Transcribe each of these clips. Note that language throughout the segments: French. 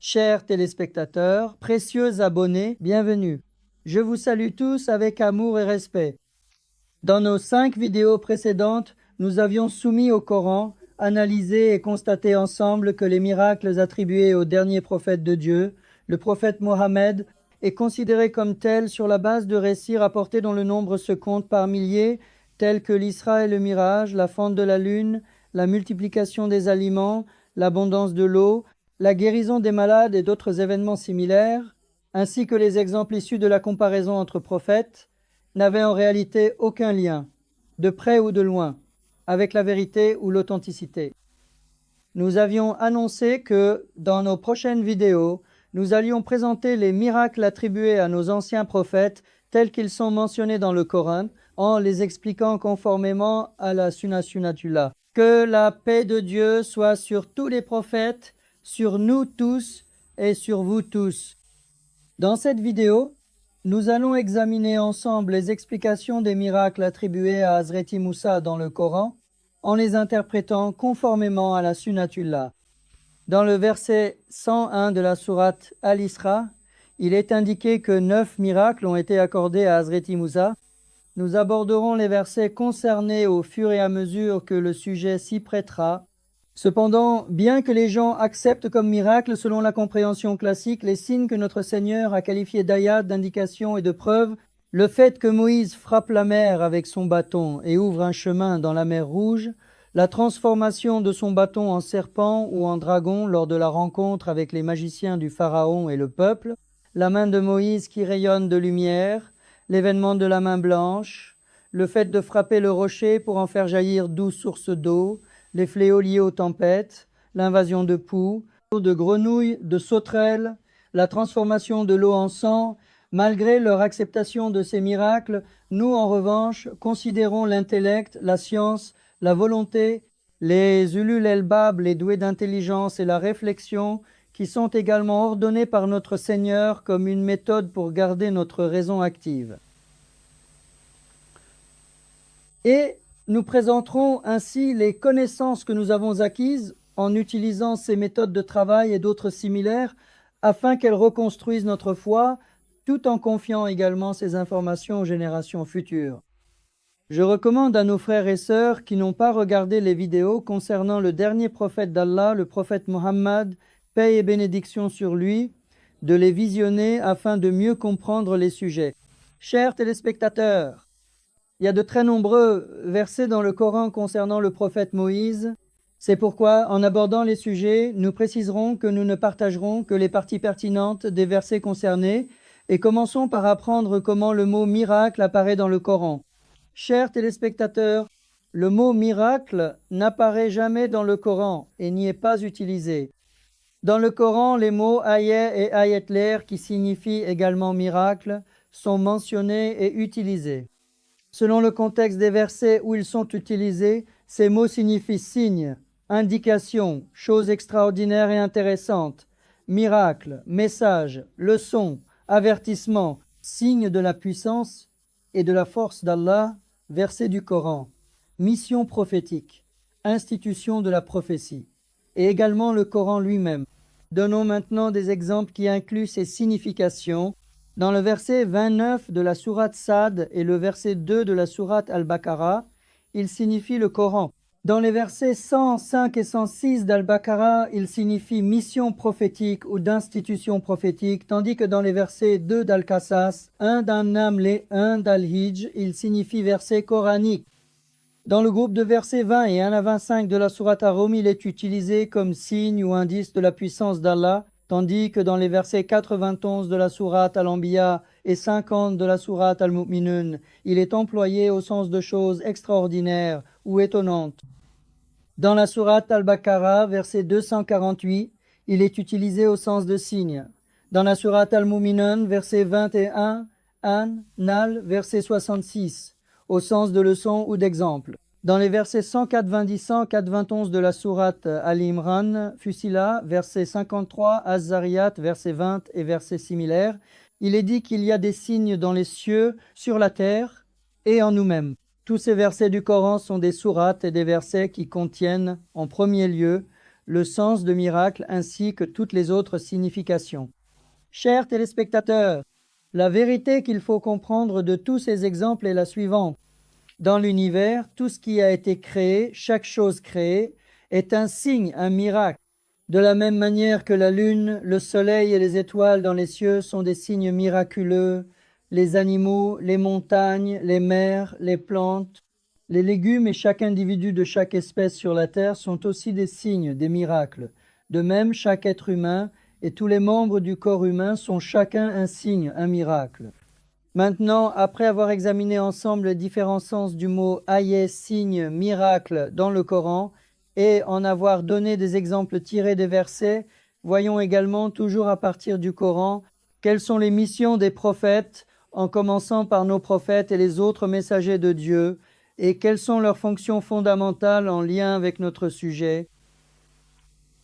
Chers téléspectateurs, précieux abonnés, bienvenue. Je vous salue tous avec amour et respect. Dans nos 5 vidéos précédentes, nous avions soumis au Coran, analysé et constaté ensemble que les miracles attribués au dernier prophète de Dieu, le prophète Mohammed, est considéré comme tel sur la base de récits rapportés dont le nombre se compte par milliers, tels que l'Isra et le Mirage, la fente de la lune, la multiplication des aliments, l'abondance de l'eau, la guérison des malades et d'autres événements similaires, ainsi que les exemples issus de la comparaison entre prophètes, n'avaient en réalité aucun lien, de près ou de loin, avec la vérité ou l'authenticité. Nous avions annoncé que, dans nos prochaines vidéos, nous allions présenter les miracles attribués à nos anciens prophètes tels qu'ils sont mentionnés dans le Coran, en les expliquant conformément à la Sunnatullah. Que la paix de Dieu soit sur tous les prophètes, sur nous tous et sur vous tous. Dans cette vidéo, nous allons examiner ensemble les explications des miracles attribués à Hazreti Moussa dans le Coran, en les interprétant conformément à la Sunnatullah. Dans le verset 101 de la sourate Al-Isra, il est indiqué que 9 miracles ont été accordés à Hazreti Moussa. Nous aborderons les versets concernés au fur et à mesure que le sujet s'y prêtera. Cependant, bien que les gens acceptent comme miracle selon la compréhension classique les signes que notre Seigneur a qualifiés d'ayat, d'indications et de preuves, le fait que Moïse frappe la mer avec son bâton et ouvre un chemin dans la mer Rouge, la transformation de son bâton en serpent ou en dragon lors de la rencontre avec les magiciens du Pharaon et le peuple, la main de Moïse qui rayonne de lumière, l'événement de la main blanche, le fait de frapper le rocher pour en faire jaillir 12 sources d'eau, les fléaux liés aux tempêtes, l'invasion de poux, de grenouilles, de sauterelles, la transformation de l'eau en sang. Malgré leur acceptation de ces miracles, nous, en revanche, considérons l'intellect, la science, la volonté, les ulul elbab, les doués d'intelligence et la réflexion, qui sont également ordonnés par notre Seigneur comme une méthode pour garder notre raison active. Et nous présenterons ainsi les connaissances que nous avons acquises en utilisant ces méthodes de travail et d'autres similaires afin qu'elles reconstruisent notre foi, tout en confiant également ces informations aux générations futures. Je recommande à nos frères et sœurs qui n'ont pas regardé les vidéos concernant le dernier prophète d'Allah, le prophète Mohammed, paix et bénédiction sur lui, de les visionner afin de mieux comprendre les sujets. Chers téléspectateurs, il y a de très nombreux versets dans le Coran concernant le prophète Moïse. C'est pourquoi, en abordant les sujets, nous préciserons que nous ne partagerons que les parties pertinentes des versets concernés et commençons par apprendre comment le mot miracle apparaît dans le Coran. Chers téléspectateurs, le mot miracle n'apparaît jamais dans le Coran et n'y est pas utilisé. Dans le Coran, les mots ayat et ayatler, qui signifient également miracle, sont mentionnés et utilisés. Selon le contexte des versets où ils sont utilisés, ces mots signifient signe, indication, chose extraordinaire et intéressante, miracle, message, leçon, avertissement, signe de la puissance et de la force d'Allah, verset du Coran, mission prophétique, institution de la prophétie, et également le Coran lui-même. Donnons maintenant des exemples qui incluent ces significations. Dans le verset 29 de la sourate Sad et le verset 2 de la sourate Al-Baqarah, il signifie le Coran. Dans les versets 105 et 106 d'Al-Baqarah, il signifie mission prophétique ou d'institution prophétique, tandis que dans les versets 2 d'Al-Qasas, 1 d'An-Naml et 1 d'Al-Hijj, il signifie verset coranique. Dans le groupe de versets 20 et 1 à 25 de la sourate Ar-Rum, il est utilisé comme signe ou indice de la puissance d'Allah, tandis que dans les versets 91 de la sourate Al-Anbiya et 50 de la sourate Al-Mu'minun, il est employé au sens de choses extraordinaires ou étonnantes. Dans la sourate Al-Baqarah, verset 248, il est utilisé au sens de signe. Dans la sourate Al-Mu'minun, verset 21, An-Nal, verset 66, au sens de leçon ou d'exemple. Dans les versets 190-191 de la sourate Al-Imran, Fusila, verset 53, Az-Zariyat, verset 20 et versets similaires, il est dit qu'il y a des signes dans les cieux, sur la terre et en nous-mêmes. Tous ces versets du Coran sont des sourates et des versets qui contiennent, en premier lieu, le sens de miracle ainsi que toutes les autres significations. Chers téléspectateurs, la vérité qu'il faut comprendre de tous ces exemples est la suivante. Dans l'univers, tout ce qui a été créé, chaque chose créée, est un signe, un miracle. De la même manière que la lune, le soleil et les étoiles dans les cieux sont des signes miraculeux, les animaux, les montagnes, les mers, les plantes, les légumes et chaque individu de chaque espèce sur la terre sont aussi des signes, des miracles. De même, chaque être humain et tous les membres du corps humain sont chacun un signe, un miracle. Maintenant, après avoir examiné ensemble les différents sens du mot ayé, signe, miracle dans le Coran, et en avoir donné des exemples tirés des versets, voyons également, toujours à partir du Coran, quelles sont les missions des prophètes, en commençant par nos prophètes et les autres messagers de Dieu, et quelles sont leurs fonctions fondamentales en lien avec notre sujet.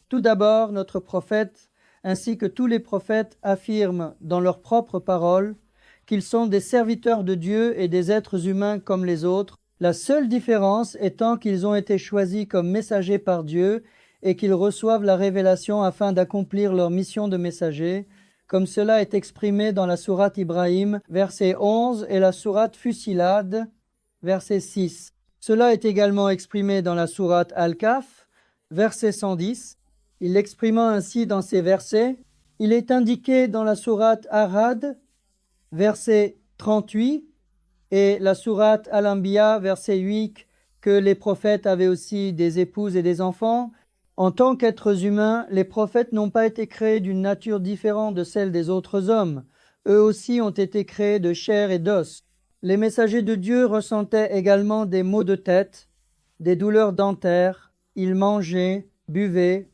Tout d'abord, notre prophète, ainsi que tous les prophètes, affirment dans leurs propres paroles qu'ils sont des serviteurs de Dieu et des êtres humains comme les autres, la seule différence étant qu'ils ont été choisis comme messagers par Dieu et qu'ils reçoivent la révélation afin d'accomplir leur mission de messager, comme cela est exprimé dans la sourate Ibrahim, verset 11, et la sourate Fusilad, verset 6. Cela est également exprimé dans la sourate Al-Kahf, verset 110. Il l'exprimant ainsi dans ces versets, il est indiqué dans la sourate Arad, verset 38, et la sourate Al-Anbiya, verset 8, que les prophètes avaient aussi des épouses et des enfants. En tant qu'êtres humains, les prophètes n'ont pas été créés d'une nature différente de celle des autres hommes. Eux aussi ont été créés de chair et d'os. Les messagers de Dieu ressentaient également des maux de tête, des douleurs dentaires, ils mangeaient, buvaient,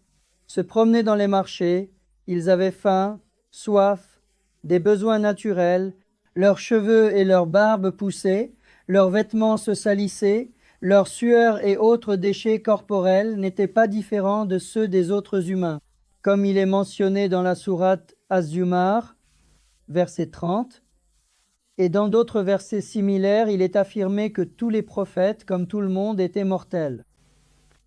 se promenaient dans les marchés, ils avaient faim, soif, des besoins naturels, leurs cheveux et leurs barbes poussaient, leurs vêtements se salissaient, leur sueur et autres déchets corporels n'étaient pas différents de ceux des autres humains, comme il est mentionné dans la sourate Az-Zumar, verset 30, et dans d'autres versets similaires, il est affirmé que tous les prophètes, comme tout le monde, étaient mortels.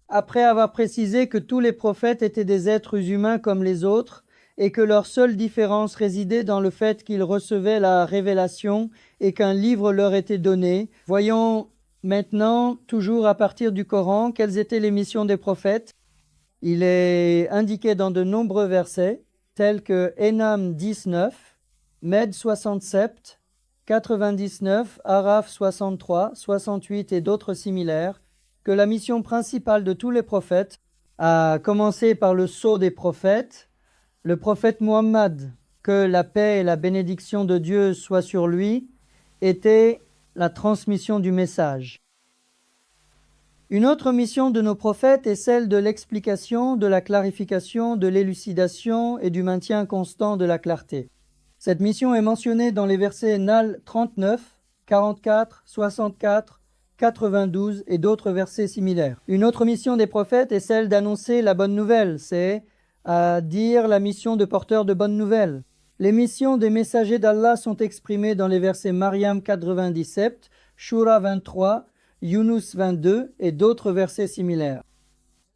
Après avoir précisé que tous les prophètes étaient des êtres humains comme les autres, et que leur seule différence résidait dans le fait qu'ils recevaient la révélation et qu'un livre leur était donné, voyons maintenant, toujours à partir du Coran, quelles étaient les missions des prophètes. Il est indiqué dans de nombreux versets, tels que Enam 19, Med 67, 99, Araf 63, 68 et d'autres similaires, que la mission principale de tous les prophètes, à commencer par le sceau des prophètes, le prophète Muhammad, que la paix et la bénédiction de Dieu soient sur lui, était la transmission du message. Une autre mission de nos prophètes est celle de l'explication, de la clarification, de l'élucidation et du maintien constant de la clarté. Cette mission est mentionnée dans les versets Nal 39, 44, 64, 92 et d'autres versets similaires. Une autre mission des prophètes est celle d'annoncer la bonne nouvelle, c'est à dire la mission de porteur de bonnes nouvelles. Les missions des messagers d'Allah sont exprimées dans les versets Maryam 97, Shura 23, Yunus 22 et d'autres versets similaires.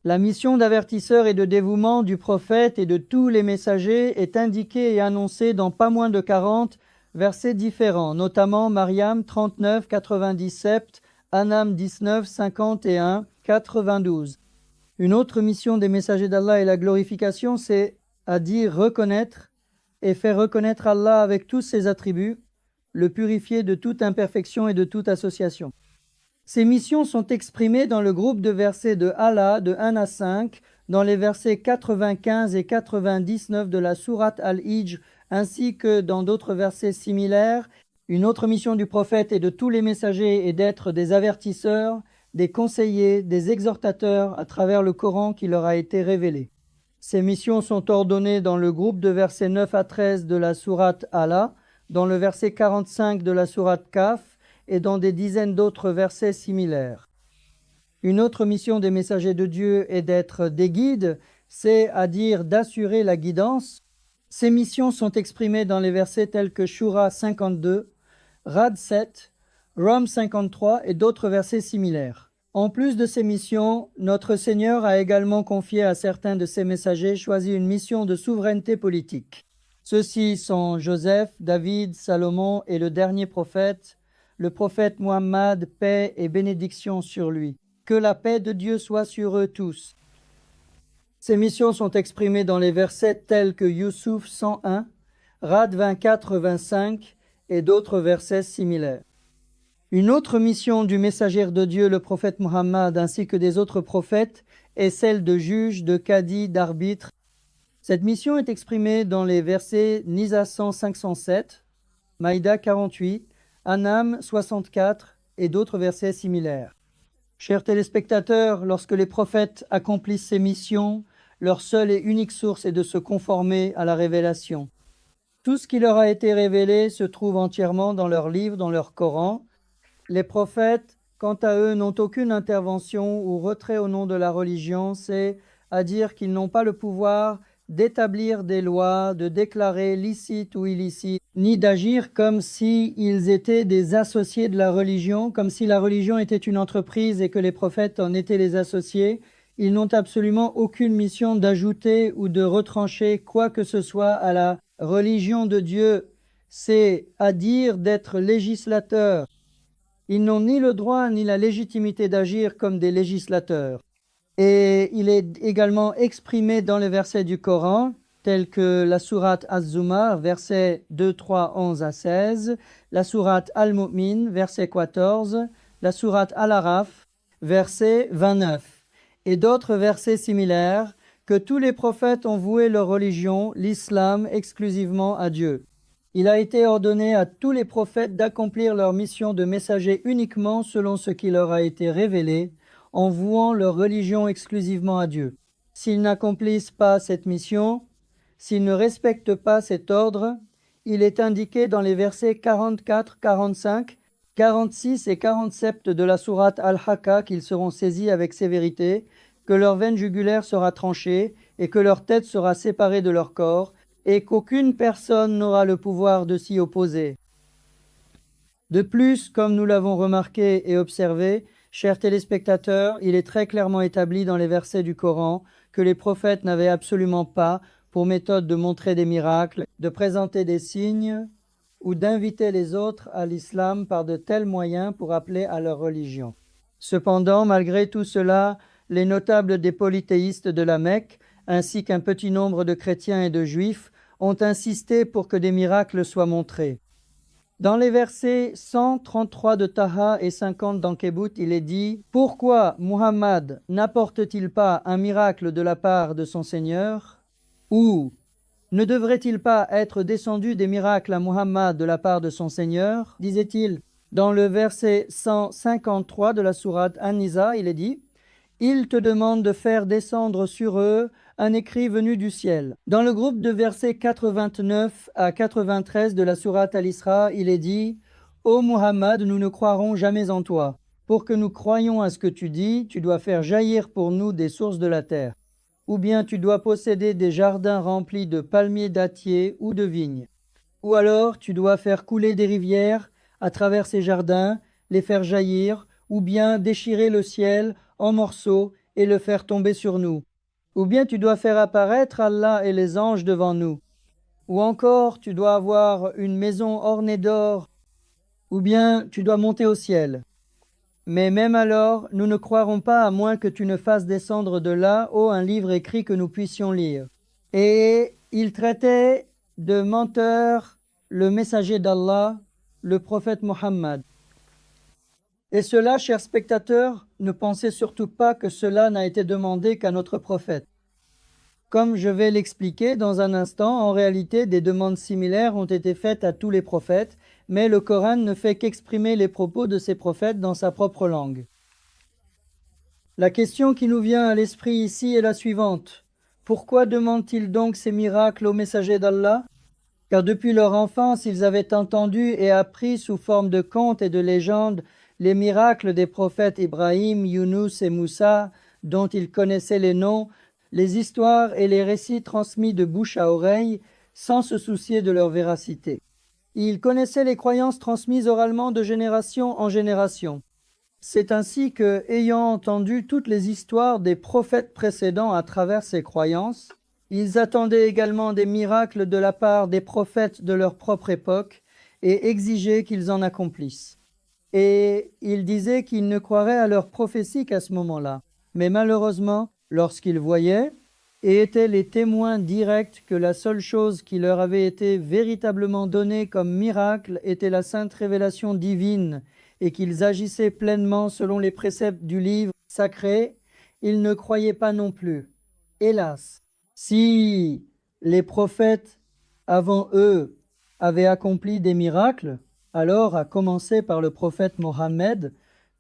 La mission d'avertisseur et de dévouement du prophète et de tous les messagers est indiquée et annoncée dans pas moins de 40 versets différents, notamment Maryam 39, 97, Anam 19, 51, 92. Une autre mission des messagers d'Allah est la glorification, c'est à dire reconnaître et faire reconnaître Allah avec tous ses attributs, le purifier de toute imperfection et de toute association. Ces missions sont exprimées dans le groupe de versets de Allah de 1 à 5, dans les versets 95 et 99 de la sourate Al-Hijr, ainsi que dans d'autres versets similaires. Une autre mission du prophète et de tous les messagers est d'être des avertisseurs, des conseillers, des exhortateurs à travers le Coran qui leur a été révélé. Ces missions sont ordonnées dans le groupe de versets 9 à 13 de la sourate Allah, dans le verset 45 de la sourate Kaf et dans des dizaines d'autres versets similaires. Une autre mission des messagers de Dieu est d'être des guides, c'est à dire d'assurer la guidance. Ces missions sont exprimées dans les versets tels que Shura 52, Rad 7, Rum 53 et d'autres versets similaires. En plus de ces missions, notre Seigneur a également confié à certains de ses messagers choisi une mission de souveraineté politique. Ceux-ci sont Joseph, David, Salomon et le dernier prophète, le prophète Muhammad, paix et bénédiction sur lui. Que la paix de Dieu soit sur eux tous. Ces missions sont exprimées dans les versets tels que Youssouf 101, Rad 24-25 et d'autres versets similaires. Une autre mission du messager de Dieu, le prophète Muhammad, ainsi que des autres prophètes, est celle de juge, de cadi, d'arbitre. Cette mission est exprimée dans les versets Nisa 507, Maïda 48, Anam 64 et d'autres versets similaires. Chers téléspectateurs, lorsque les prophètes accomplissent ces missions, leur seule et unique source est de se conformer à la révélation. Tout ce qui leur a été révélé se trouve entièrement dans leur livre, dans leur Coran. Les prophètes, quant à eux, n'ont aucune intervention ou retrait au nom de la religion, c'est-à-dire qu'ils n'ont pas le pouvoir d'établir des lois, de déclarer licite ou illicite, ni d'agir comme s'ils étaient des associés de la religion, comme si la religion était une entreprise et que les prophètes en étaient les associés. Ils n'ont absolument aucune mission d'ajouter ou de retrancher quoi que ce soit à la religion de Dieu, c'est-à-dire d'être législateurs. Ils n'ont ni le droit ni la légitimité d'agir comme des législateurs. Et il est également exprimé dans les versets du Coran, tels que la sourate Az-Zumar, versets 2, 3, 11 à 16, la sourate Al-Mu'min, verset 14, la sourate Al-Araf, verset 29, et d'autres versets similaires, que tous les prophètes ont voué leur religion, l'islam, exclusivement à Dieu. Il a été ordonné à tous les prophètes d'accomplir leur mission de messager uniquement selon ce qui leur a été révélé, en vouant leur religion exclusivement à Dieu. S'ils n'accomplissent pas cette mission, s'ils ne respectent pas cet ordre, il est indiqué dans les versets 44, 45, 46 et 47 de la sourate Al-Haqqa qu'ils seront saisis avec sévérité, que leur veine jugulaire sera tranchée et que leur tête sera séparée de leur corps, et qu'aucune personne n'aura le pouvoir de s'y opposer. De plus, comme nous l'avons remarqué et observé, chers téléspectateurs, il est très clairement établi dans les versets du Coran que les prophètes n'avaient absolument pas pour méthode de montrer des miracles, de présenter des signes ou d'inviter les autres à l'islam par de tels moyens pour appeler à leur religion. Cependant, malgré tout cela, les notables des polythéistes de la Mecque, ainsi qu'un petit nombre de chrétiens et de juifs, ont insisté pour que des miracles soient montrés. Dans les versets 133 de Taha et 50 d'Ankebout, il est dit « Pourquoi Muhammad n'apporte-t-il pas un miracle de la part de son Seigneur » ou « Ne devrait-il pas être descendu des miracles à Muhammad de la part de son Seigneur » disait-il. Dans le verset 153 de la sourate An-Nisa, il est dit « Il te demande de faire descendre sur eux un écrit venu du ciel. » Dans le groupe de versets 89 à 93 de la sourate Al-Isra, il est dit « Ô Muhammad, nous ne croirons jamais en toi. Pour que nous croyions à ce que tu dis, tu dois faire jaillir pour nous des sources de la terre. Ou bien tu dois posséder des jardins remplis de palmiers dattiers ou de vignes. Ou alors tu dois faire couler des rivières à travers ces jardins, les faire jaillir, ou bien déchirer le ciel en morceaux et le faire tomber sur nous. Ou bien tu dois faire apparaître Allah et les anges devant nous. Ou encore tu dois avoir une maison ornée d'or. Ou bien tu dois monter au ciel. Mais même alors, nous ne croirons pas à moins que tu ne fasses descendre de là, un livre écrit que nous puissions lire. » Et il traitait de menteur le messager d'Allah, le prophète Muhammad. Et cela, chers spectateurs, ne pensez surtout pas que cela n'a été demandé qu'à notre prophète. Comme je vais l'expliquer dans un instant, en réalité, des demandes similaires ont été faites à tous les prophètes, mais le Coran ne fait qu'exprimer les propos de ces prophètes dans sa propre langue. La question qui nous vient à l'esprit ici est la suivante. Pourquoi demandent-ils donc ces miracles aux messagers d'Allah ? Car depuis leur enfance, ils avaient entendu et appris sous forme de contes et de légendes les miracles des prophètes Ibrahim, Yunus et Moussa, dont ils connaissaient les noms, les histoires et les récits transmis de bouche à oreille, sans se soucier de leur véracité. Ils connaissaient les croyances transmises oralement de génération en génération. C'est ainsi que, ayant entendu toutes les histoires des prophètes précédents à travers ces croyances, ils attendaient également des miracles de la part des prophètes de leur propre époque et exigeaient qu'ils en accomplissent. Et ils disaient qu'ils ne croiraient à leurs prophéties qu'à ce moment-là. Mais malheureusement, lorsqu'ils voyaient et étaient les témoins directs que la seule chose qui leur avait été véritablement donnée comme miracle était la sainte révélation divine et qu'ils agissaient pleinement selon les préceptes du livre sacré, ils ne croyaient pas non plus. Hélas, si les prophètes avant eux avaient accompli des miracles, alors, à commencer par le prophète Mohammed,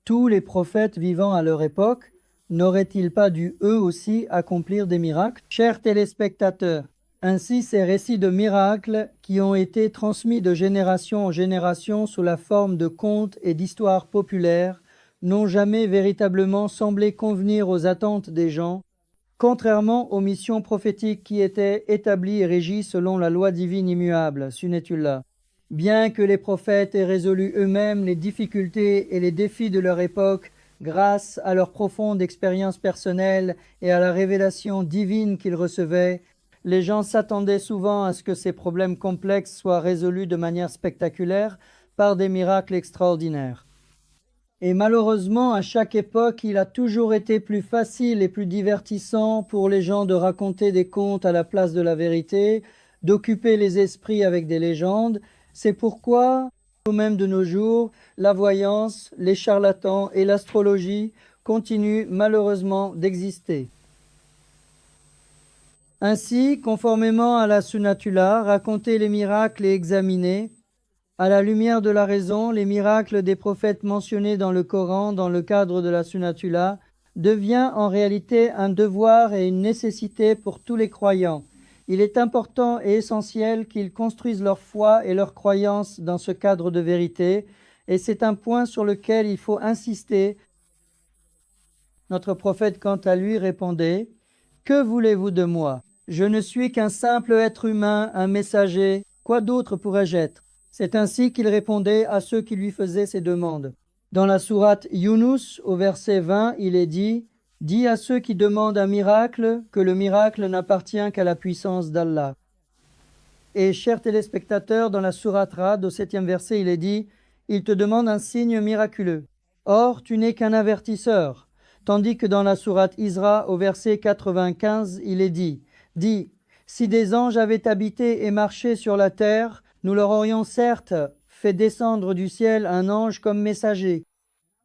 tous les prophètes vivant à leur époque n'auraient-ils pas dû eux aussi accomplir des miracles? Chers téléspectateurs, ainsi ces récits de miracles qui ont été transmis de génération en génération sous la forme de contes et d'histoires populaires n'ont jamais véritablement semblé convenir aux attentes des gens, contrairement aux missions prophétiques qui étaient établies et régies selon la loi divine immuable, Sunnetullah. Bien que les prophètes aient résolu eux-mêmes les difficultés et les défis de leur époque grâce à leur profonde expérience personnelle et à la révélation divine qu'ils recevaient, les gens s'attendaient souvent à ce que ces problèmes complexes soient résolus de manière spectaculaire par des miracles extraordinaires. Et malheureusement, à chaque époque, il a toujours été plus facile et plus divertissant pour les gens de raconter des contes à la place de la vérité, d'occuper les esprits avec des légendes. C'est pourquoi, au même de nos jours, la voyance, les charlatans et l'astrologie continuent malheureusement d'exister. Ainsi, conformément à la Sunnatullah, raconter les miracles et examiner, à la lumière de la raison, les miracles des prophètes mentionnés dans le Coran dans le cadre de la Sunnatullah devient en réalité un devoir et une nécessité pour tous les croyants. Il est important et essentiel qu'ils construisent leur foi et leur croyance dans ce cadre de vérité, et c'est un point sur lequel il faut insister. Notre prophète, quant à lui, répondait « Que voulez-vous de moi? Je ne suis qu'un simple être humain, un messager. Quoi d'autre pourrais-je être ?» C'est ainsi qu'il répondait à ceux qui lui faisaient ces demandes. Dans la sourate Yunus, au verset 20, il est dit « Dis à ceux qui demandent un miracle que le miracle n'appartient qu'à la puissance d'Allah. » Et chers téléspectateurs, dans la sourate Ra'd, au 7e verset, il est dit « Il te demande un signe miraculeux. Or, tu n'es qu'un avertisseur. » Tandis que dans la sourate Isra, au verset 95, il est dit « Dis, si des anges avaient habité et marché sur la terre, nous leur aurions certes fait descendre du ciel un ange comme messager. »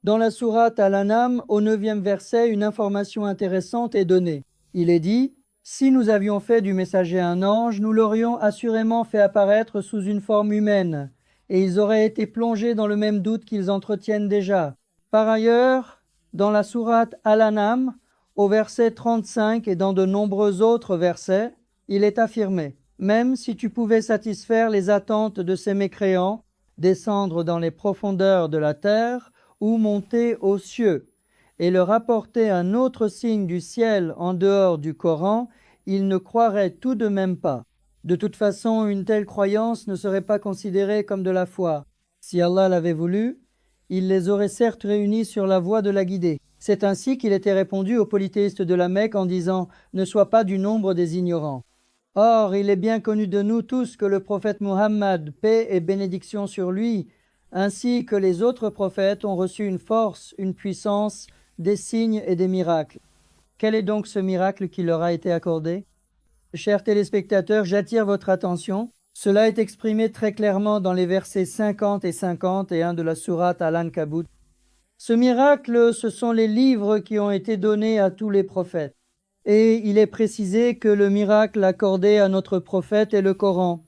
Dans la sourate Al-An'am, au 9e verset, une information intéressante est donnée. Il est dit « Si nous avions fait du messager un ange, nous l'aurions assurément fait apparaître sous une forme humaine, et ils auraient été plongés dans le même doute qu'ils entretiennent déjà. » Par ailleurs, dans la sourate Al-An'am, au verset 35 et dans de nombreux autres versets, il est affirmé « Même si tu pouvais satisfaire les attentes de ces mécréants, descendre dans les profondeurs de la terre ou monter aux cieux, et leur apporter un autre signe du ciel en dehors du Coran, ils ne croiraient tout de même pas. De toute façon, une telle croyance ne serait pas considérée comme de la foi. Si Allah l'avait voulu, il les aurait certes réunis sur la voie de la guidée. C'est ainsi qu'il était répondu aux polythéistes de la Mecque en disant « Ne sois pas du nombre des ignorants ». Or, il est bien connu de nous tous que le prophète Muhammad, paix et bénédiction sur lui, ainsi que les autres prophètes ont reçu une force, une puissance, des signes et des miracles. Quel est donc ce miracle qui leur a été accordé? Chers téléspectateurs, j'attire votre attention. Cela est exprimé très clairement dans les versets 50 et 51 de la sourate Al-Ankabut. Ce miracle, ce sont les livres qui ont été donnés à tous les prophètes. Et il est précisé que le miracle accordé à notre prophète est le Coran.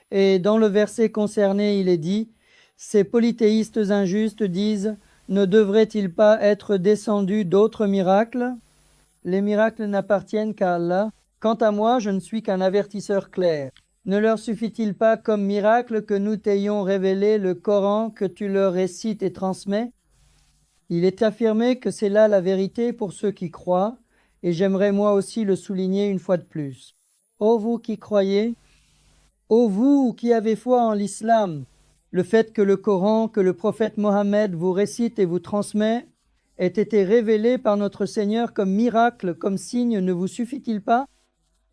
Et dans le verset concerné, il est dit « Ces polythéistes injustes disent « Ne devrait-il pas être descendu d'autres miracles ?» Les miracles n'appartiennent qu'à Allah. Quant à moi, je ne suis qu'un avertisseur clair. Ne leur suffit-il pas comme miracle que nous t'ayons révélé le Coran que tu leur récites et transmets? Il est affirmé que c'est là la vérité pour ceux qui croient, et j'aimerais moi aussi le souligner une fois de plus. Ô vous qui croyez, ô vous qui avez foi en l'islam, le fait que le Coran, que le prophète Mohammed vous récite et vous transmet ait été révélé par notre Seigneur comme miracle, comme signe, ne vous suffit-il pas?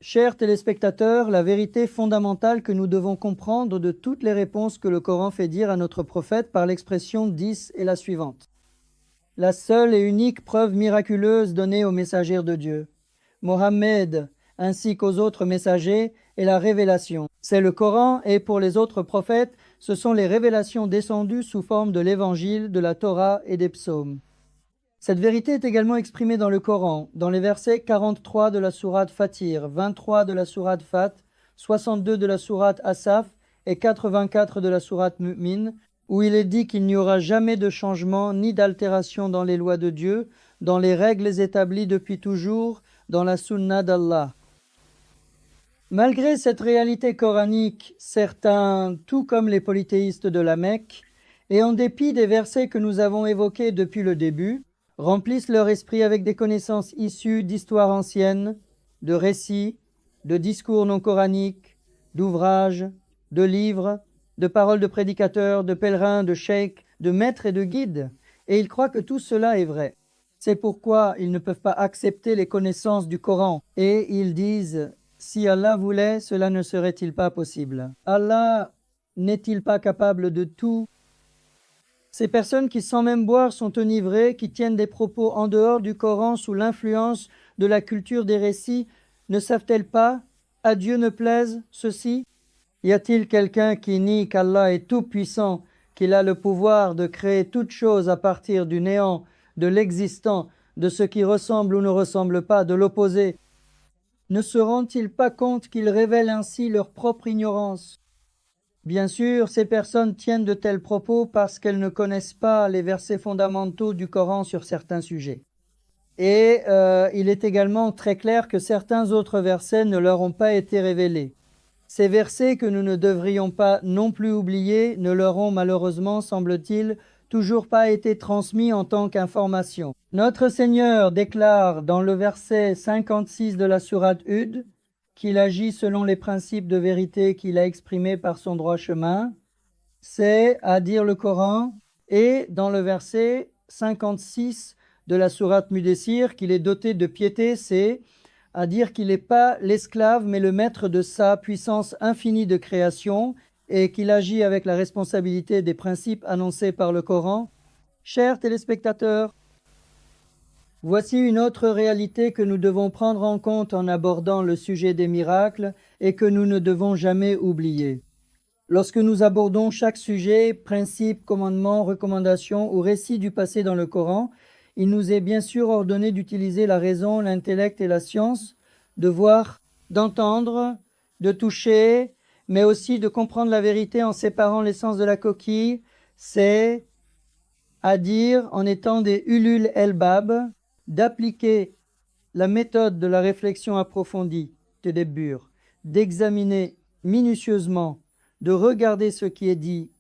Chers téléspectateurs, la vérité fondamentale que nous devons comprendre de toutes les réponses que le Coran fait dire à notre prophète par l'expression 10 est la suivante. La seule et unique preuve miraculeuse donnée aux messagers de Dieu, Mohammed, ainsi qu'aux autres messagers, est la révélation. C'est le Coran et pour les autres prophètes, ce sont les révélations descendues sous forme de l'Évangile, de la Torah et des psaumes. Cette vérité est également exprimée dans le Coran, dans les versets 43 de la sourate Fatir, 23 de la sourate Fat, 62 de la sourate Asaf et 84 de la sourate Mu'min, où il est dit qu'il n'y aura jamais de changement ni d'altération dans les lois de Dieu, dans les règles établies depuis toujours, dans la sunna d'Allah. Malgré cette réalité coranique, certains, tout comme les polythéistes de la Mecque, et en dépit des versets que nous avons évoqués depuis le début, remplissent leur esprit avec des connaissances issues d'histoires anciennes, de récits, de discours non coraniques, d'ouvrages, de livres, de paroles de prédicateurs, de pèlerins, de cheikhs, de maîtres et de guides, et ils croient que tout cela est vrai. C'est pourquoi ils ne peuvent pas accepter les connaissances du Coran, et ils disent « Si Allah voulait, cela ne serait-il pas possible ?» Allah n'est-il pas capable de tout? Ces personnes qui sans même boire sont enivrées, qui tiennent des propos en dehors du Coran sous l'influence de la culture des récits, ne savent-elles pas, à Dieu ne plaise ceci? Y a-t-il quelqu'un qui nie qu'Allah est tout-puissant, qu'il a le pouvoir de créer toute chose à partir du néant, de l'existant, de ce qui ressemble ou ne ressemble pas, de l'opposé? Ne se rendent-ils pas compte qu'ils révèlent ainsi leur propre ignorance? Bien sûr, ces personnes tiennent de tels propos parce qu'elles ne connaissent pas les versets fondamentaux du Coran sur certains sujets. Et il est également très clair que certains autres versets ne leur ont pas été révélés. Ces versets que nous ne devrions pas non plus oublier ne leur ont malheureusement, semble-t-il, toujours pas été transmis en tant qu'information. Notre Seigneur déclare dans le verset 56 de la sourate Hud qu'il agit selon les principes de vérité qu'il a exprimés par son droit chemin, c'est à dire le Coran, et dans le verset 56 de la sourate Mudessir qu'il est doté de piété, c'est à dire qu'il n'est pas l'esclave mais le maître de sa puissance infinie de création et qu'il agit avec la responsabilité des principes annoncés par le Coran. Chers téléspectateurs, voici une autre réalité que nous devons prendre en compte en abordant le sujet des miracles et que nous ne devons jamais oublier. Lorsque nous abordons chaque sujet, principe, commandement, recommandation ou récit du passé dans le Coran, il nous est bien sûr ordonné d'utiliser la raison, l'intellect et la science, de voir, d'entendre, de toucher, mais aussi de comprendre la vérité en séparant l'essence de la coquille, c'est à dire en étant des ulul elbab, d'appliquer la méthode de la réflexion approfondie, tédébbur, d'examiner minutieusement, de regarder ce qui est dit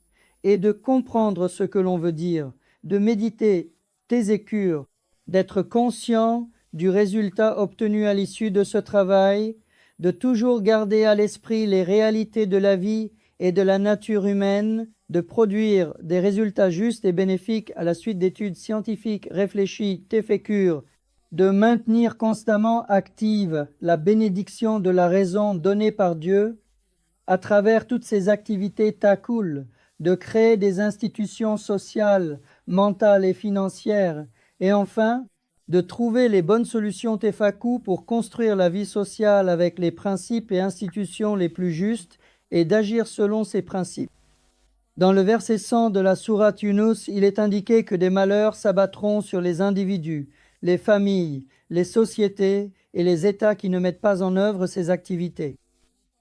et de comprendre ce que l'on veut dire, de méditer tézékur, d'être conscient du résultat obtenu à l'issue de ce travail, de toujours garder à l'esprit les réalités de la vie et de la nature humaine, de produire des résultats justes et bénéfiques à la suite d'études scientifiques réfléchies, téfécur, de maintenir constamment active la bénédiction de la raison donnée par Dieu, à travers toutes ces activités takoul, de créer des institutions sociales, mentales et financières, et enfin, de trouver les bonnes solutions tefakou pour construire la vie sociale avec les principes et institutions les plus justes et d'agir selon ces principes. Dans le verset 100 de la sourate Yunus, il est indiqué que des malheurs s'abattront sur les individus, les familles, les sociétés et les États qui ne mettent pas en œuvre ces activités.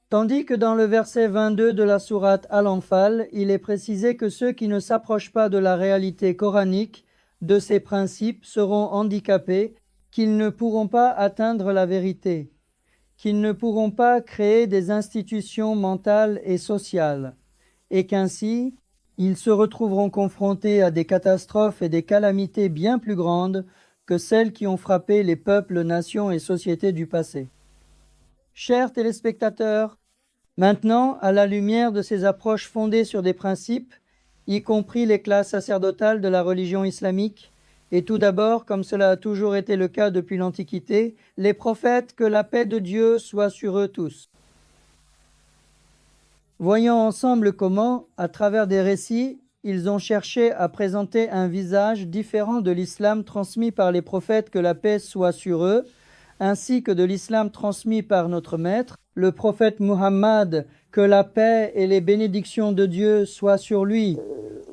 Tandis que dans le verset 22 de la sourate Al-Anfal, il est précisé que ceux qui ne s'approchent pas de la réalité coranique, de ces principes, seront handicapés, qu'ils ne pourront pas atteindre la vérité, qu'ils ne pourront pas créer des institutions mentales et sociales, et qu'ainsi, ils se retrouveront confrontés à des catastrophes et des calamités bien plus grandes que celles qui ont frappé les peuples, nations et sociétés du passé. Chers téléspectateurs, maintenant, à la lumière de ces approches fondées sur des principes, y compris les classes sacerdotales de la religion islamique, Et tout d'abord, comme cela a toujours été le cas depuis l'Antiquité, les prophètes, que la paix de Dieu soit sur eux tous. Voyons ensemble comment, à travers des récits, ils ont cherché à présenter un visage différent de l'islam transmis par les prophètes, que la paix soit sur eux, ainsi que de l'islam transmis par notre maître, le prophète Muhammad, que la paix et les bénédictions de Dieu soient sur lui,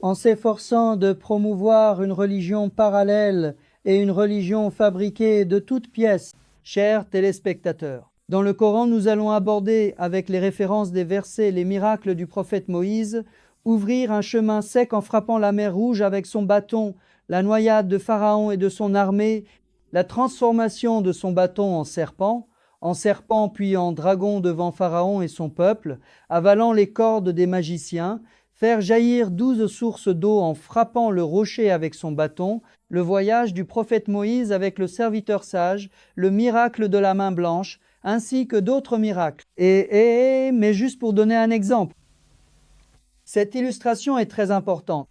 en s'efforçant de promouvoir une religion parallèle et une religion fabriquée de toutes pièces. Chers téléspectateurs, dans le Coran, nous allons aborder, avec les références des versets, les miracles du prophète Moïse, ouvrir un chemin sec en frappant la mer Rouge avec son bâton, la noyade de Pharaon et de son armée, la transformation de son bâton en serpent puis en dragon devant Pharaon et son peuple, avalant les cordes des magiciens, faire jaillir 12 sources d'eau en frappant le rocher avec son bâton, le voyage du prophète Moïse avec le serviteur sage, le miracle de la main blanche, ainsi que d'autres miracles. Mais juste pour donner un exemple, cette illustration est très importante.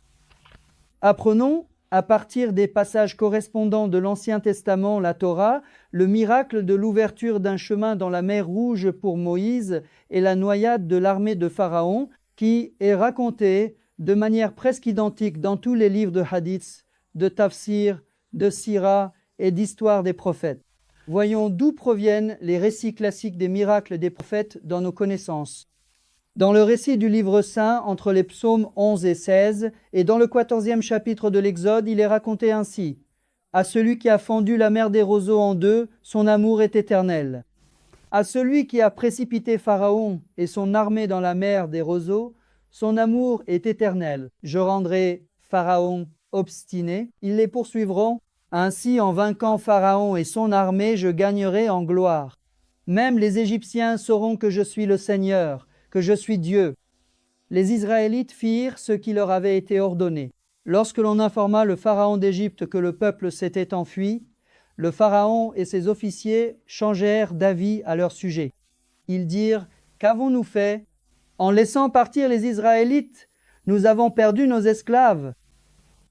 Apprenons, à partir des passages correspondants de l'Ancien Testament, la Torah, le miracle de l'ouverture d'un chemin dans la mer Rouge pour Moïse et la noyade de l'armée de Pharaon, qui est raconté de manière presque identique dans tous les livres de hadiths, de tafsir, de sira et d'histoire des prophètes. Voyons d'où proviennent les récits classiques des miracles des prophètes dans nos connaissances. Dans le récit du livre saint, entre les psaumes 11 et 16, et dans le 14e chapitre de l'Exode, il est raconté ainsi. À celui qui a fendu la mer des roseaux en deux, son amour est éternel. À celui qui a précipité Pharaon et son armée dans la mer des roseaux, son amour est éternel. Je rendrai Pharaon obstiné, ils les poursuivront. Ainsi, en vainquant Pharaon et son armée, je gagnerai en gloire. Même les Égyptiens sauront que je suis le Seigneur, que je suis Dieu. Les Israélites firent ce qui leur avait été ordonné. Lorsque l'on informa le Pharaon d'Égypte que le peuple s'était enfui, le Pharaon et ses officiers changèrent d'avis à leur sujet. Ils dirent « Qu'avons-nous fait? En laissant partir les Israélites, nous avons perdu nos esclaves. »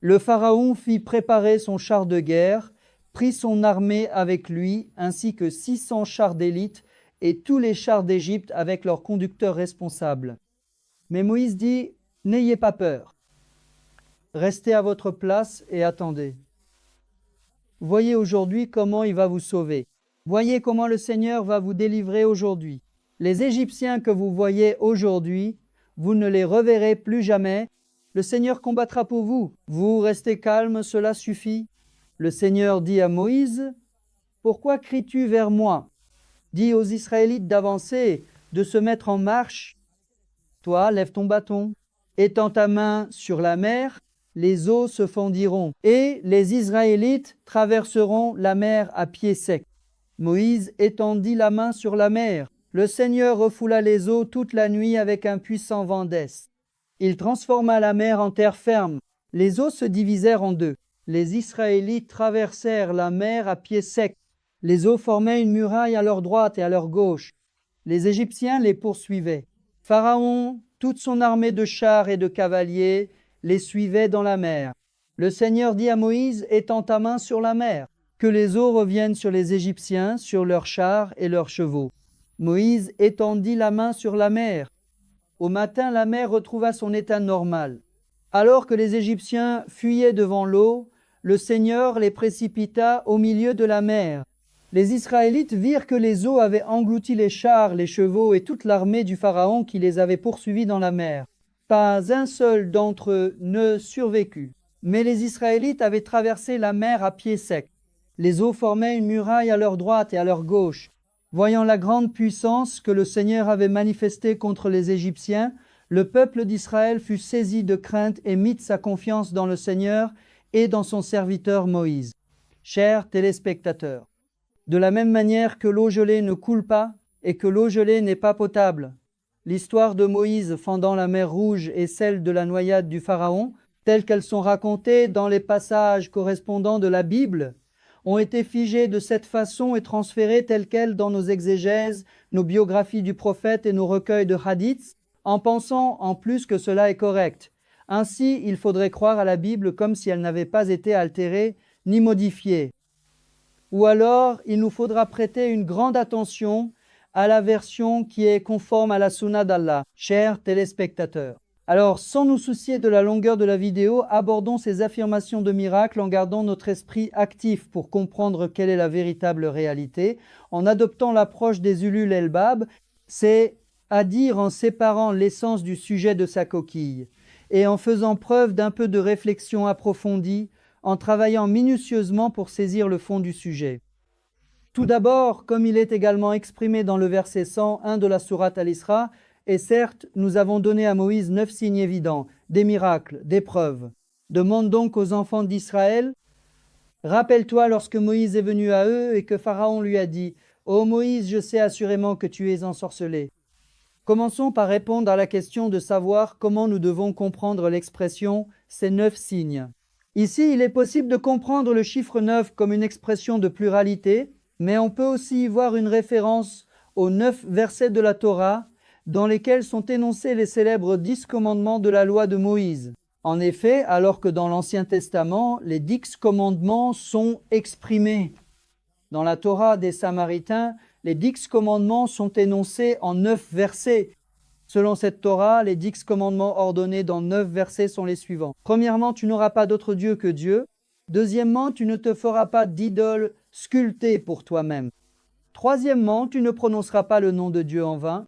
Le Pharaon fit préparer son char de guerre, prit son armée avec lui, ainsi que 600 chars d'élite et tous les chars d'Égypte avec leurs conducteurs responsables. Mais Moïse dit « N'ayez pas peur. Restez à votre place et attendez. Voyez aujourd'hui comment il va vous sauver. Voyez comment le Seigneur va vous délivrer aujourd'hui. Les Égyptiens que vous voyez aujourd'hui, vous ne les reverrez plus jamais. Le Seigneur combattra pour vous. Vous restez calme, cela suffit. » Le Seigneur dit à Moïse, « Pourquoi cries-tu vers moi? Dis aux Israélites d'avancer, de se mettre en marche. Toi, lève ton bâton. Étends ta main sur la mer, les eaux se fondiront, et les Israélites traverseront la mer à pied sec. » Moïse étendit la main sur la mer. Le Seigneur refoula les eaux toute la nuit avec un puissant vent d'est. Il transforma la mer en terre ferme. Les eaux se divisèrent en deux. Les Israélites traversèrent la mer à pied sec. Les eaux formaient une muraille à leur droite et à leur gauche. Les Égyptiens les poursuivaient. Pharaon, toute son armée de chars et de cavaliers, les suivait dans la mer. Le Seigneur dit à Moïse, « Étends ta main sur la mer, que les eaux reviennent sur les Égyptiens, sur leurs chars et leurs chevaux. » Moïse étendit la main sur la mer. Au matin, la mer retrouva son état normal. Alors que les Égyptiens fuyaient devant l'eau, le Seigneur les précipita au milieu de la mer. Les Israélites virent que les eaux avaient englouti les chars, les chevaux et toute l'armée du Pharaon qui les avait poursuivis dans la mer. Pas un seul d'entre eux ne survécut. Mais les Israélites avaient traversé la mer à pied sec. Les eaux formaient une muraille à leur droite et à leur gauche. Voyant la grande puissance que le Seigneur avait manifestée contre les Égyptiens, le peuple d'Israël fut saisi de crainte et mit sa confiance dans le Seigneur et dans son serviteur Moïse. Chers téléspectateurs, de la même manière que l'eau gelée ne coule pas et que l'eau gelée n'est pas potable, l'histoire de Moïse fendant la mer Rouge et celle de la noyade du Pharaon, telles qu'elles sont racontées dans les passages correspondants de la Bible, ont été figées de cette façon et transférées telles quelles dans nos exégèses, nos biographies du prophète et nos recueils de hadiths, en pensant en plus que cela est correct. Ainsi, il faudrait croire à la Bible comme si elle n'avait pas été altérée ni modifié. Ou alors, il nous faudra prêter une grande attention à la version qui est conforme à la Sunna d'Allah, chers téléspectateurs. Alors, sans nous soucier de la longueur de la vidéo, abordons ces affirmations de miracle en gardant notre esprit actif pour comprendre quelle est la véritable réalité, en adoptant l'approche des ulul el-bab, c'est-à-dire en séparant l'essence du sujet de sa coquille, et en faisant preuve d'un peu de réflexion approfondie, en travaillant minutieusement pour saisir le fond du sujet. Tout d'abord, comme il est également exprimé dans le verset 101 de la sourate Al-Isra, et certes, nous avons donné à Moïse 9 signes évidents, des miracles, des preuves. Demande donc aux enfants d'Israël, rappelle-toi lorsque Moïse est venu à eux et que Pharaon lui a dit, « Ô Moïse, je sais assurément que tu es ensorcelé. » Commençons par répondre à la question de savoir comment nous devons comprendre l'expression « ces 9 signes ». Ici, il est possible de comprendre le chiffre 9 comme une expression de pluralité, mais on peut aussi y voir une référence aux 9 versets de la Torah dans lesquels sont énoncés les célèbres 10 commandements de la loi de Moïse. En effet, alors que dans l'Ancien Testament, les 10 commandements sont exprimés. Dans la Torah des Samaritains, les 10 commandements sont énoncés en 9 versets. Selon cette Torah, les 10 commandements ordonnés dans 9 versets sont les suivants. Premièrement, tu n'auras pas d'autre Dieu que Dieu. Deuxièmement, tu ne te feras pas d'idole sculptée pour toi-même. Troisièmement, tu ne prononceras pas le nom de Dieu en vain.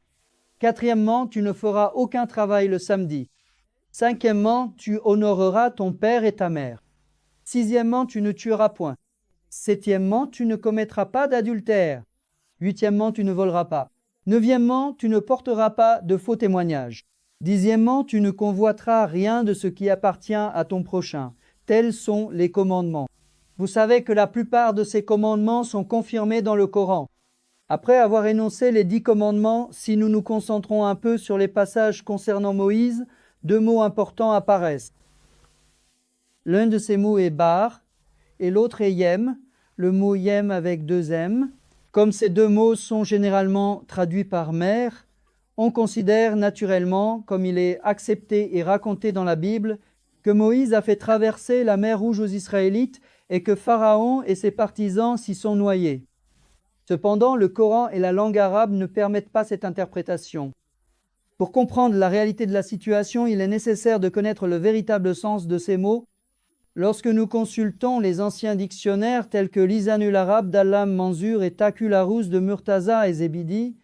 Quatrièmement, tu ne feras aucun travail le samedi. Cinquièmement, tu honoreras ton père et ta mère. Sixièmement, tu ne tueras point. Septièmement, tu ne commettras pas d'adultère. Huitièmement, tu ne voleras pas. Neuvièmement, tu ne porteras pas de faux témoignages. Dixièmement, tu ne convoiteras rien de ce qui appartient à ton prochain. Tels sont les commandements. Vous savez que la plupart de ces commandements sont confirmés dans le Coran. Après avoir énoncé les 10 commandements, si nous nous concentrons un peu sur les passages concernant Moïse, 2 mots importants apparaissent. L'un de ces mots est bar et l'autre est yem, le mot yem avec 2 m. Comme ces 2 mots sont généralement traduits par mer, on considère naturellement, comme il est accepté et raconté dans la Bible, que Moïse a fait traverser la mer Rouge aux Israélites et que Pharaon et ses partisans s'y sont noyés. Cependant, le Coran et la langue arabe ne permettent pas cette interprétation. Pour comprendre la réalité de la situation, il est nécessaire de connaître le véritable sens de ces mots. Lorsque nous consultons les anciens dictionnaires tels que Lisanul Arabe d'Allam Manzur et Taqul Arous de Murtaza et Zebidi,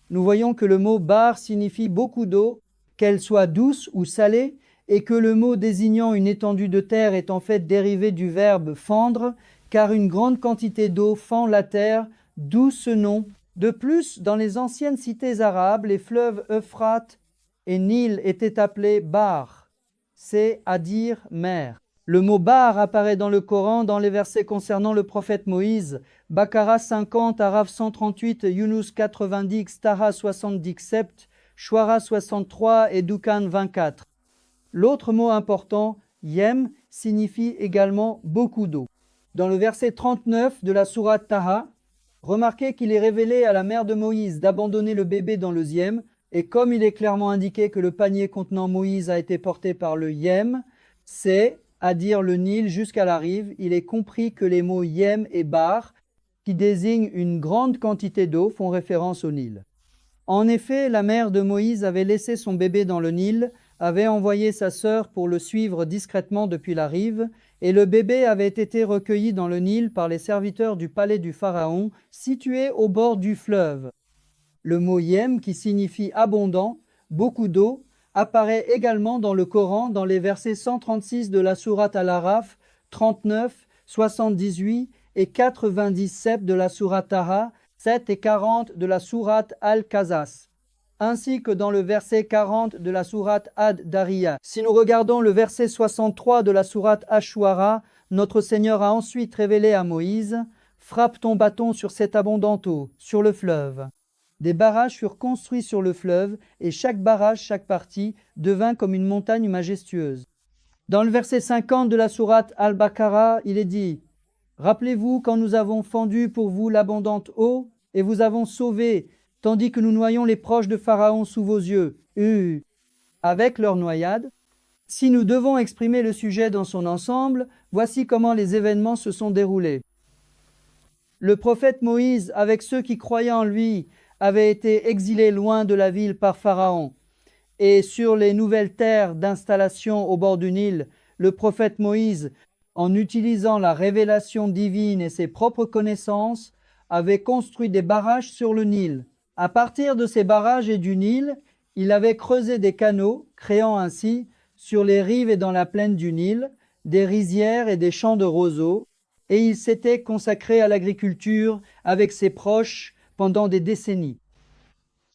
nous voyons que le mot bar signifie beaucoup d'eau, qu'elle soit douce ou salée, et que le mot désignant une étendue de terre est en fait dérivé du verbe fendre, car une grande quantité d'eau fend la terre, d'où ce nom. De plus, dans les anciennes cités arabes, les fleuves Euphrate et Nil étaient appelés Bar, c'est-à-dire mer. Le mot Bar apparaît dans le Coran dans les versets concernant le prophète Moïse, Bakara 50, Araf 138, Yunus 90, Taha 77, Shuara 63 et Dukhan 24. L'autre mot important, Yem, signifie également beaucoup d'eau. Dans le verset 39 de la sourate Taha, remarquez qu'il est révélé à la mère de Moïse d'abandonner le bébé dans le Yem, et comme il est clairement indiqué que le panier contenant Moïse a été porté par le Yem, c'est-à-dire le Nil jusqu'à la rive, il est compris que les mots Yem et Bar, qui désignent une grande quantité d'eau, font référence au Nil. En effet, la mère de Moïse avait laissé son bébé dans le Nil, avait envoyé sa sœur pour le suivre discrètement depuis la rive, et le bébé avait été recueilli dans le Nil par les serviteurs du palais du Pharaon, situé au bord du fleuve. Le mot yem, qui signifie abondant, beaucoup d'eau, apparaît également dans le Coran dans les versets 136 de la sourate Al-Araf, 39, 78 et 97 de la sourate Taha, 7 et 40 de la sourate Al-Qasas, ainsi que dans le verset 40 de la sourate Ad-Dariyah. Si nous regardons le verset 63 de la sourate Ash-Shuara, notre Seigneur a ensuite révélé à Moïse « Frappe ton bâton sur cette abondante eau, sur le fleuve ». Des barrages furent construits sur le fleuve, et chaque barrage, chaque partie, devint comme une montagne majestueuse. Dans le verset 50 de la sourate Al-Baqarah, il est dit « Rappelez-vous quand nous avons fendu pour vous l'abondante eau, et vous avons sauvé, tandis que nous noyons les proches de Pharaon sous vos yeux, avec leur noyade. » Si nous devons exprimer le sujet dans son ensemble, Voici comment les événements se sont déroulés. Le prophète Moïse, avec ceux qui croyaient en lui, avait été exilé loin de la ville par Pharaon. Et sur les nouvelles terres d'installation au bord du Nil, le prophète Moïse, en utilisant la révélation divine et ses propres connaissances, avait construit des barrages sur le Nil. À partir de ces barrages et du Nil, il avait creusé des canaux, créant ainsi, sur les rives et dans la plaine du Nil, des rizières et des champs de roseaux, et il s'était consacré à l'agriculture avec ses proches pendant des décennies.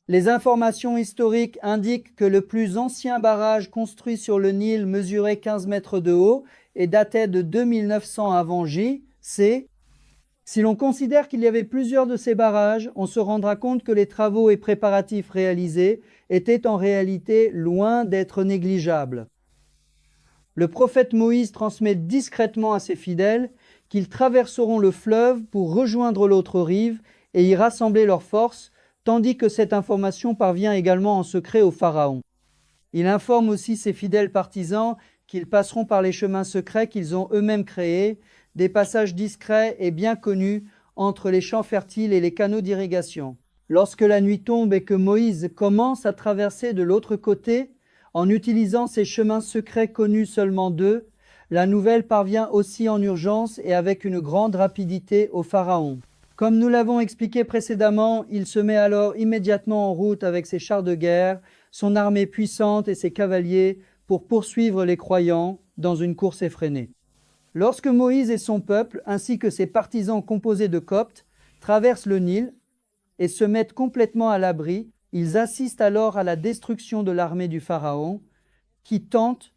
Les informations historiques indiquent que le plus ancien barrage construit sur le Nil mesurait 15 mètres de haut et datait de 2900 avant J.C. Si l'on considère qu'il y avait plusieurs de ces barrages, on se rendra compte que les travaux et préparatifs réalisés étaient en réalité loin d'être négligeables. Le prophète Moïse transmet discrètement à ses fidèles qu'ils traverseront le fleuve pour rejoindre l'autre rive et y rassembler leurs forces, tandis que cette information parvient également en secret au Pharaon. Il informe aussi ses fidèles partisans qu'ils passeront par les chemins secrets qu'ils ont eux-mêmes créés, des passages discrets et bien connus entre les champs fertiles et les canaux d'irrigation. Lorsque la nuit tombe et que Moïse commence à traverser de l'autre côté, en utilisant ces chemins secrets connus seulement d'eux, la nouvelle parvient aussi en urgence et avec une grande rapidité au Pharaon. Comme nous l'avons expliqué précédemment, il se met alors immédiatement en route avec ses chars de guerre, son armée puissante et ses cavaliers pour poursuivre les croyants dans une course effrénée. Lorsque Moïse et son peuple, ainsi que ses partisans composés de Coptes, traversent le Nil et se mettent complètement à l'abri, ils assistent alors à la destruction de l'armée du Pharaon qui tente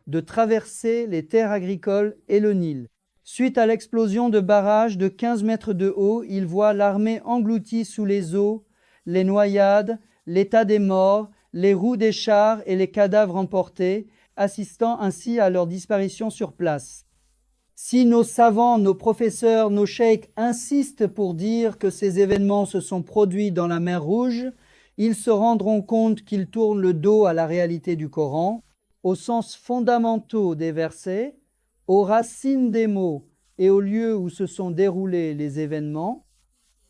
de traverser les terres agricoles et le Nil. Suite à l'explosion de barrages de 15 mètres de haut, ils voient l'armée engloutie sous les eaux, les noyades, l'état des morts, les roues des chars et les cadavres emportés, assistant ainsi à leur disparition sur place. Si nos savants, nos professeurs, nos cheikh insistent pour dire que ces événements se sont produits dans la mer Rouge, ils se rendront compte qu'ils tournent le dos à la réalité du Coran, aux sens fondamentaux des versets, aux racines des mots et aux lieux où se sont déroulés les événements,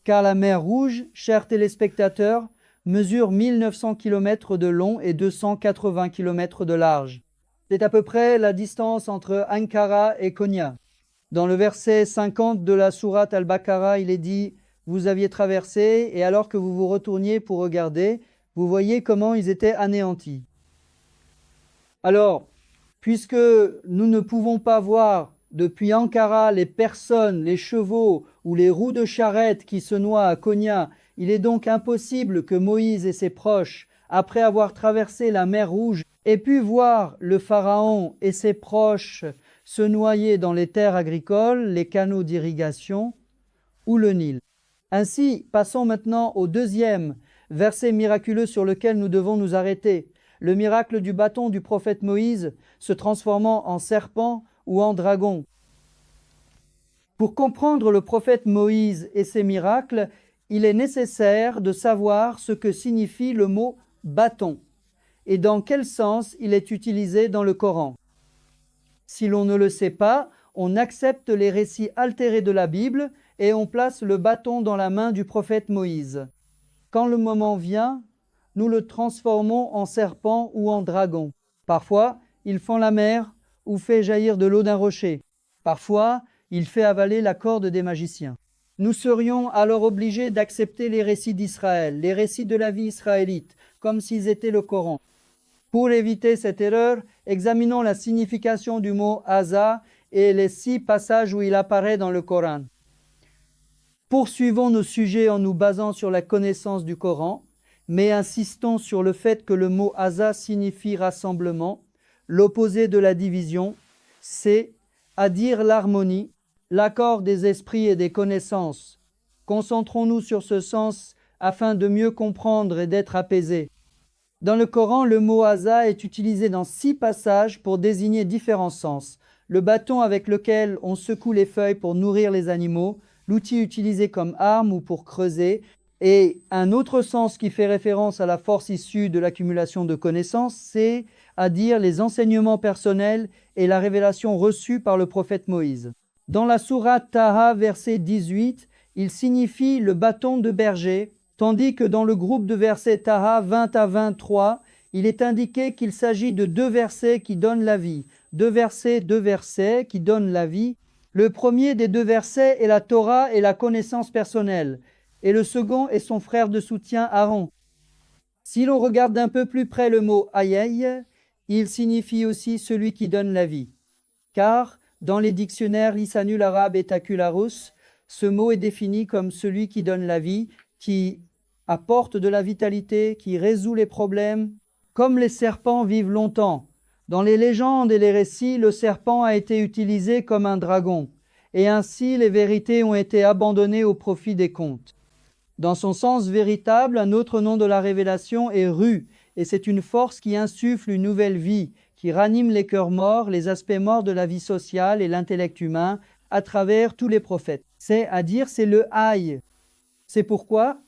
car la mer Rouge, chers téléspectateurs, mesure 1900 km de long et 280 km de large. C'est à peu près la distance entre Ankara et Konya. Dans le verset 50 de la sourate Al-Baqarah, il est dit « Vous aviez traversé, et alors que vous vous retourniez pour regarder, vous voyez comment ils étaient anéantis. » Alors, puisque nous ne pouvons pas voir depuis Ankara les personnes, les chevaux ou les roues de charrette qui se noient à Konya, il est donc impossible que Moïse et ses proches, après avoir traversé la mer Rouge, aient pu voir le Pharaon et ses proches se noyer dans les terres agricoles, les canaux d'irrigation ou le Nil. Ainsi, passons maintenant au deuxième verset miraculeux sur lequel nous devons nous arrêter, le miracle du bâton du prophète Moïse se transformant en serpent ou en dragon. Pour comprendre le prophète Moïse et ses miracles, il est nécessaire de savoir ce que signifie le mot « bâton » et dans quel sens il est utilisé dans le Coran. Si l'on ne le sait pas, on accepte les récits altérés de la Bible et on place le bâton dans la main du prophète Moïse. Quand le moment vient, nous le transformons en serpent ou en dragon. Parfois, il fend la mer ou fait jaillir de l'eau d'un rocher. Parfois, il fait avaler la corde des magiciens. Nous serions alors obligés d'accepter les récits d'Israël, les récits de la vie israélite, comme s'ils étaient le Coran. Pour éviter cette erreur, examinons la signification du mot « Asa » et les 6 passages où il apparaît dans le Coran. Poursuivons nos sujets en nous basant sur la connaissance du Coran, mais insistons sur le fait que le mot « Asa » signifie rassemblement, l'opposé de la division, c'est à dire l'harmonie, l'accord des esprits et des connaissances. Concentrons-nous sur ce sens afin de mieux comprendre et d'être apaisés. Dans le Coran, le mot Asa est utilisé dans 6 passages pour désigner différents sens. Le bâton avec lequel on secoue les feuilles pour nourrir les animaux, l'outil utilisé comme arme ou pour creuser, et un autre sens qui fait référence à la force issue de l'accumulation de connaissances, c'est à dire les enseignements personnels et la révélation reçue par le prophète Moïse. Dans la sourate Taha, verset 18, il signifie le bâton de berger, tandis que dans le groupe de versets Taha 20 à 23, il est indiqué qu'il s'agit de deux versets qui donnent la vie. Deux versets qui donnent la vie. Le premier des deux versets est la Torah et la connaissance personnelle, et le second est son frère de soutien Aaron. Si l'on regarde d'un peu plus près le mot Ayay, il signifie aussi celui qui donne la vie. Car dans les dictionnaires Lisanul Arabe et Tacularus, ce mot est défini comme celui qui donne la vie, qui apporte de la vitalité, qui résout les problèmes. Comme les serpents vivent longtemps, dans les légendes et les récits, le serpent a été utilisé comme un dragon, et ainsi les vérités ont été abandonnées au profit des contes. Dans son sens véritable, un autre nom de la révélation est Ru, et c'est une force qui insuffle une nouvelle vie, qui ranime les cœurs morts, les aspects morts de la vie sociale et l'intellect humain à travers tous les prophètes. C'est-à-dire, c'est le Aï. C'est pourquoi,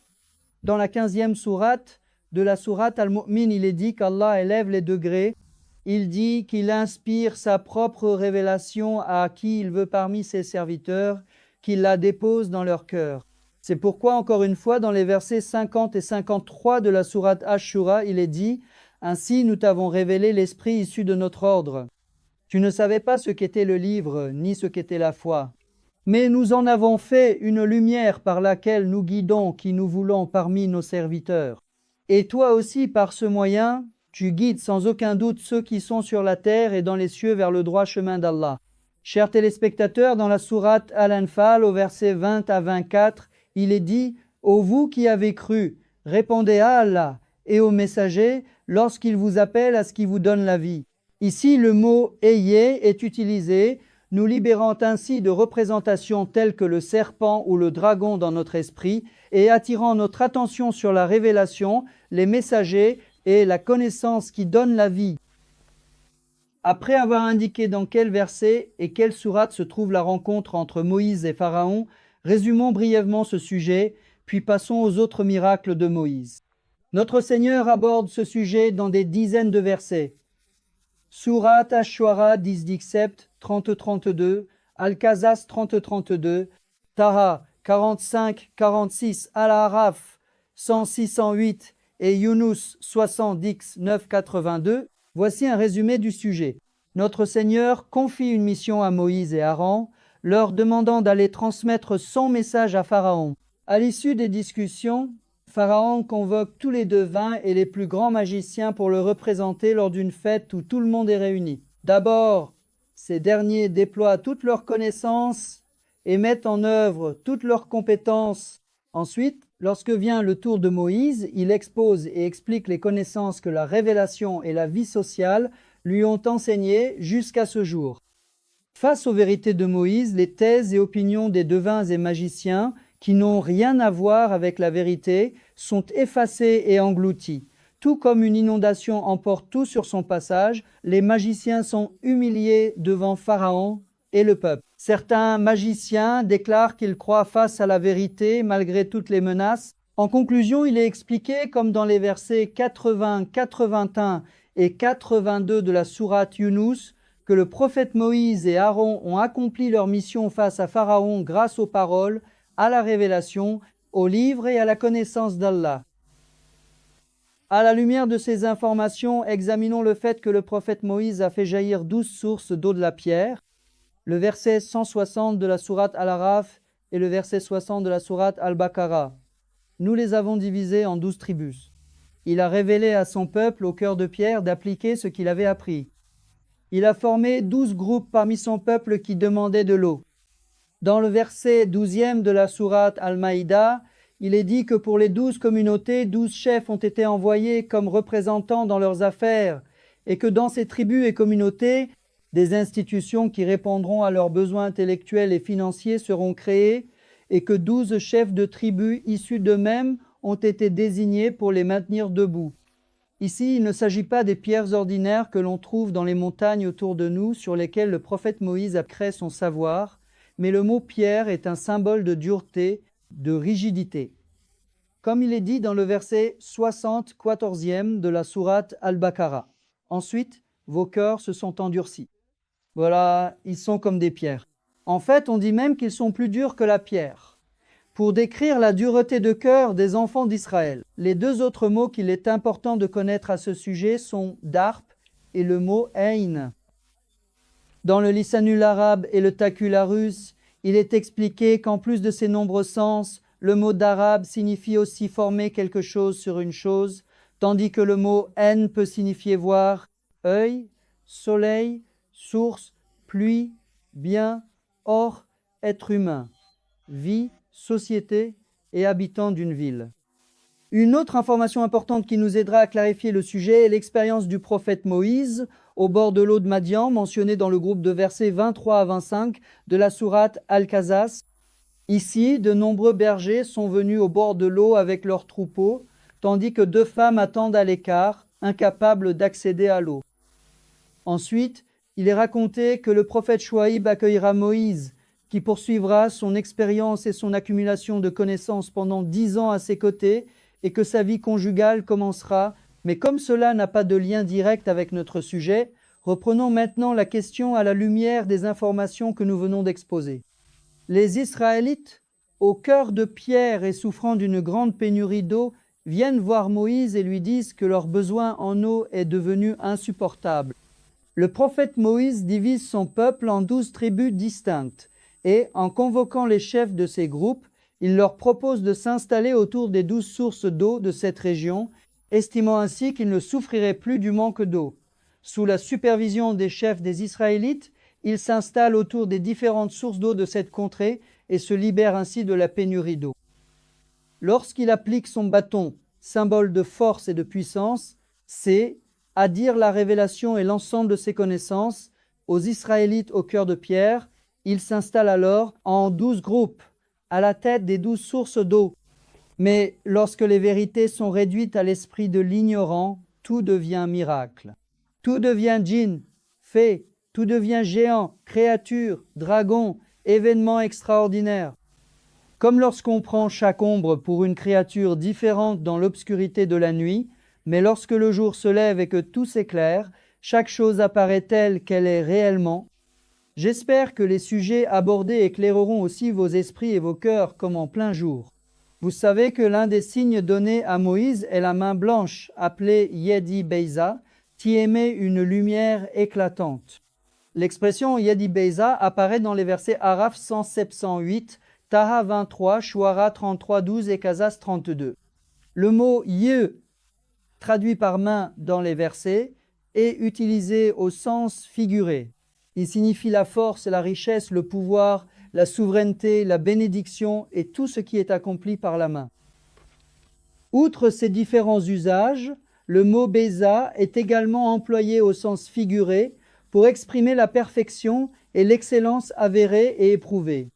dans la 15e sourate de la sourate Al-Mu'min, il est dit qu'Allah élève les degrés. Il dit qu'il inspire sa propre révélation à qui il veut parmi ses serviteurs, qu'il la dépose dans leur cœur. C'est pourquoi, encore une fois, dans les versets 50 et 53 de la sourate Ash-Shura, il est dit « Ainsi nous t'avons révélé l'esprit issu de notre ordre. Tu ne savais pas ce qu'était le livre, ni ce qu'était la foi. Mais nous en avons fait une lumière par laquelle nous guidons qui nous voulons parmi nos serviteurs. Et toi aussi, par ce moyen, tu guides sans aucun doute ceux qui sont sur la terre et dans les cieux vers le droit chemin d'Allah. » Chers téléspectateurs, dans la sourate Al-Anfal, au verset 20 à 24, il est dit « Ô vous qui avez cru, répondez à Allah et aux messagers lorsqu'ils vous appellent à ce qui vous donne la vie. » Ici, le mot « ayez » est utilisé, nous libérant ainsi de représentations telles que le serpent ou le dragon dans notre esprit et attirant notre attention sur la révélation, les messagers et la connaissance qui donne la vie. Après avoir indiqué dans quel verset et quelle sourate se trouve la rencontre entre Moïse et Pharaon, résumons brièvement ce sujet, puis passons aux autres miracles de Moïse. Notre Seigneur aborde ce sujet dans des dizaines de versets. Sourate Ash-Shu'ara 10-17, 30-32, Al-Qasas 30-32, Taha 45-46, Al-Araf 106-108 et Yunus 60-X 9-82. Voici un résumé du sujet. Notre Seigneur confie une mission à Moïse et Aaron, leur demandant d'aller transmettre son message à Pharaon. À l'issue des discussions, Pharaon convoque tous les devins et les plus grands magiciens pour le représenter lors d'une fête où tout le monde est réuni. D'abord, ces derniers déploient toutes leurs connaissances et mettent en œuvre toutes leurs compétences. Ensuite, lorsque vient le tour de Moïse, il expose et explique les connaissances que la révélation et la vie sociale lui ont enseignées jusqu'à ce jour. Face aux vérités de Moïse, les thèses et opinions des devins et magiciens qui n'ont rien à voir avec la vérité sont effacées et englouties. Tout comme une inondation emporte tout sur son passage, les magiciens sont humiliés devant Pharaon et le peuple. Certains magiciens déclarent qu'ils croient face à la vérité malgré toutes les menaces. En conclusion, il est expliqué, comme dans les versets 80, 81 et 82 de la sourate Yunus, que le prophète Moïse et Aaron ont accompli leur mission face à Pharaon grâce aux paroles, à la révélation, au livre et à la connaissance d'Allah. À la lumière de ces informations, examinons le fait que le prophète Moïse a fait jaillir 12 sources d'eau de la pierre, le verset 160 de la sourate Al-Araf et le verset 60 de la sourate Al-Baqarah. Nous les avons divisés en 12 tribus. Il a révélé à son peuple au cœur de pierre d'appliquer ce qu'il avait appris. Il a formé 12 groupes parmi son peuple qui demandaient de l'eau. Dans le verset 12e de la sourate Al-Maïda, il est dit que pour les 12 communautés, 12 chefs ont été envoyés comme représentants dans leurs affaires et que dans ces tribus et communautés, des institutions qui répondront à leurs besoins intellectuels et financiers seront créées et que 12 chefs de tribus issus d'eux-mêmes ont été désignés pour les maintenir debout. Ici, il ne s'agit pas des pierres ordinaires que l'on trouve dans les montagnes autour de nous sur lesquelles le prophète Moïse a créé son savoir, mais le mot pierre est un symbole de dureté, de rigidité. Comme il est dit dans le verset 60, 14e de la sourate Al-Baqarah. Ensuite, vos cœurs se sont endurcis. Voilà, ils sont comme des pierres. En fait, on dit même qu'ils sont plus durs que la pierre. Pour décrire la dureté de cœur des enfants d'Israël, les deux autres mots qu'il est important de connaître à ce sujet sont darp et le mot ein. Dans le lisanul arabe et le tacularus, il est expliqué qu'en plus de ces nombreux sens, le mot d'arabe signifie aussi former quelque chose sur une chose, tandis que le mot en peut signifier voir, œil, soleil, source, pluie, bien, or, être humain, vie, société et habitant d'une ville. Une autre information importante qui nous aidera à clarifier le sujet est l'expérience du prophète Moïse au bord de l'eau de Madian, mentionnée dans le groupe de versets 23 à 25 de la sourate Al-Qasas. Ici, de nombreux bergers sont venus au bord de l'eau avec leurs troupeaux, tandis que deux femmes attendent à l'écart, incapables d'accéder à l'eau. Ensuite, il est raconté que le prophète Chouaïb accueillera Moïse, qui poursuivra son expérience et son accumulation de connaissances pendant 10 ans à ses côtés, et que sa vie conjugale commencera. Mais comme cela n'a pas de lien direct avec notre sujet, reprenons maintenant la question à la lumière des informations que nous venons d'exposer. Les Israélites, au cœur de pierre et souffrant d'une grande pénurie d'eau, viennent voir Moïse et lui disent que leur besoin en eau est devenu insupportable. Le prophète Moïse divise son peuple en 12 tribus distinctes et, en convoquant les chefs de ces groupes, il leur propose de s'installer autour des 12 sources d'eau de cette région, estimant ainsi qu'ils ne souffriraient plus du manque d'eau. Sous la supervision des chefs des Israélites, ils s'installent autour des différentes sources d'eau de cette contrée et se libèrent ainsi de la pénurie d'eau. Lorsqu'il applique son bâton, symbole de force et de puissance, c'est à dire la révélation et l'ensemble de ses connaissances aux Israélites au cœur de pierre. Il s'installe alors en 12 groupes, à la tête des 12 sources d'eau. Mais lorsque les vérités sont réduites à l'esprit de l'ignorant, tout devient miracle. Tout devient djinn, fée, tout devient géant, créature, dragon, événement extraordinaire. Comme lorsqu'on prend chaque ombre pour une créature différente dans l'obscurité de la nuit, mais lorsque le jour se lève et que tout s'éclaire, chaque chose apparaît telle qu'elle est réellement. J'espère que les sujets abordés éclaireront aussi vos esprits et vos cœurs comme en plein jour. Vous savez que l'un des signes donnés à Moïse est la main blanche, appelée Yedi Beiza, qui émet une lumière éclatante. L'expression Yedi Beiza apparaît dans les versets Araf 107-108, Taha 23, Shuara 33-12 et Qasas 32. Le mot Ye, traduit par main dans les versets, est utilisé au sens figuré. Il signifie la force, la richesse, le pouvoir, la souveraineté, la bénédiction et tout ce qui est accompli par la main. Outre ces différents usages, le mot Beza est également employé au sens figuré pour exprimer la perfection et l'excellence avérée et éprouvée.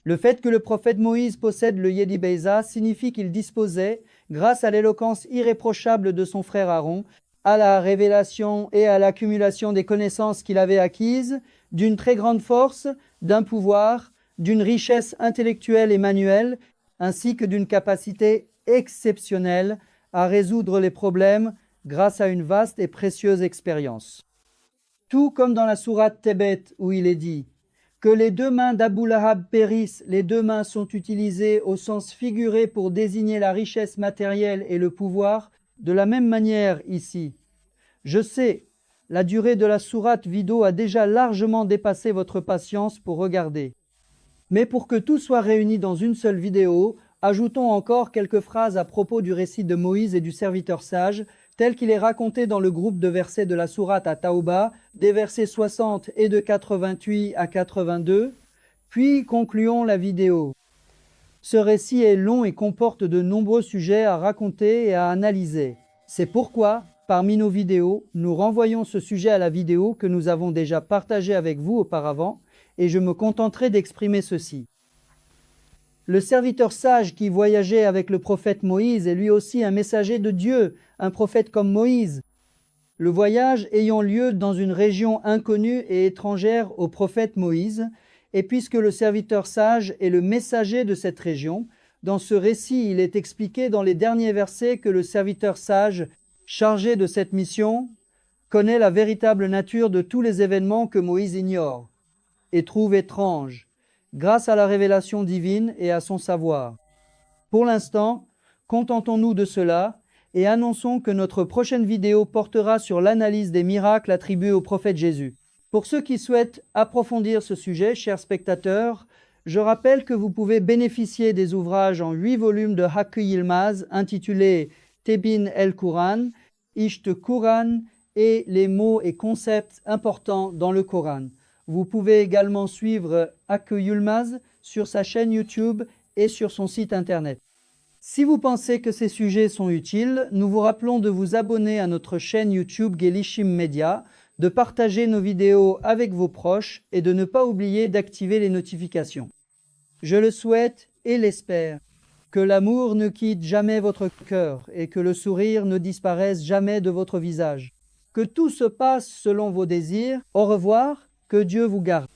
Le fait que le prophète Moïse possède le Yedi Beiza signifie qu'il disposait, grâce à l'éloquence irréprochable de son frère Aaron, à la révélation et à l'accumulation des connaissances qu'il avait acquises, d'une très grande force, d'un pouvoir, d'une richesse intellectuelle et manuelle, ainsi que d'une capacité exceptionnelle à résoudre les problèmes grâce à une vaste et précieuse expérience. Tout comme dans la sourate Tébet où il est dit que les deux mains d'Abou Lahab périssent, les deux mains sont utilisées au sens figuré pour désigner la richesse matérielle et le pouvoir, de la même manière ici. Je sais, la durée de la sourate vidéo a déjà largement dépassé votre patience pour regarder. Mais pour que tout soit réuni dans une seule vidéo, ajoutons encore quelques phrases à propos du récit de Moïse et du serviteur sage, tel qu'il est raconté dans le groupe de versets de la sourate à Taouba, des versets 60 et de 88 à 82, puis concluons la vidéo. Ce récit est long et comporte de nombreux sujets à raconter et à analyser. C'est pourquoi, parmi nos vidéos, nous renvoyons ce sujet à la vidéo que nous avons déjà partagée avec vous auparavant, et je me contenterai d'exprimer ceci. Le serviteur sage qui voyageait avec le prophète Moïse est lui aussi un messager de Dieu, un prophète comme Moïse. Le voyage ayant lieu dans une région inconnue et étrangère au prophète Moïse, et puisque le serviteur sage est le messager de cette région, dans ce récit, il est expliqué dans les derniers versets que le serviteur sage, chargé de cette mission, connaît la véritable nature de tous les événements que Moïse ignore et trouve étranges, grâce à la révélation divine et à son savoir. Pour l'instant, contentons-nous de cela et annonçons que notre prochaine vidéo portera sur l'analyse des miracles attribués au prophète Jésus. Pour ceux qui souhaitent approfondir ce sujet, chers spectateurs, je rappelle que vous pouvez bénéficier des ouvrages en 8 volumes de Hakkı Yılmaz intitulés Tebin el-Quran, Ishte Quran et les mots et concepts importants dans le Coran. Vous pouvez également suivre Hakkı Yılmaz sur sa chaîne YouTube et sur son site internet. Si vous pensez que ces sujets sont utiles, nous vous rappelons de vous abonner à notre chaîne YouTube Gelişim Media, de partager nos vidéos avec vos proches et de ne pas oublier d'activer les notifications. Je le souhaite et l'espère, que l'amour ne quitte jamais votre cœur et que le sourire ne disparaisse jamais de votre visage. Que tout se passe selon vos désirs. Au revoir, que Dieu vous garde.